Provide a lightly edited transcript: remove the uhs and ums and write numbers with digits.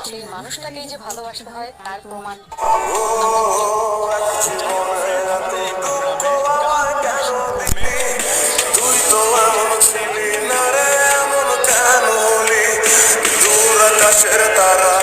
সেই মানুষটাকেই যে ভালোবাসতে হয় তার প্রমাণ তুই তো এমন ছিলি না রে, এমন কেন হলি? দূর আকাশের তারা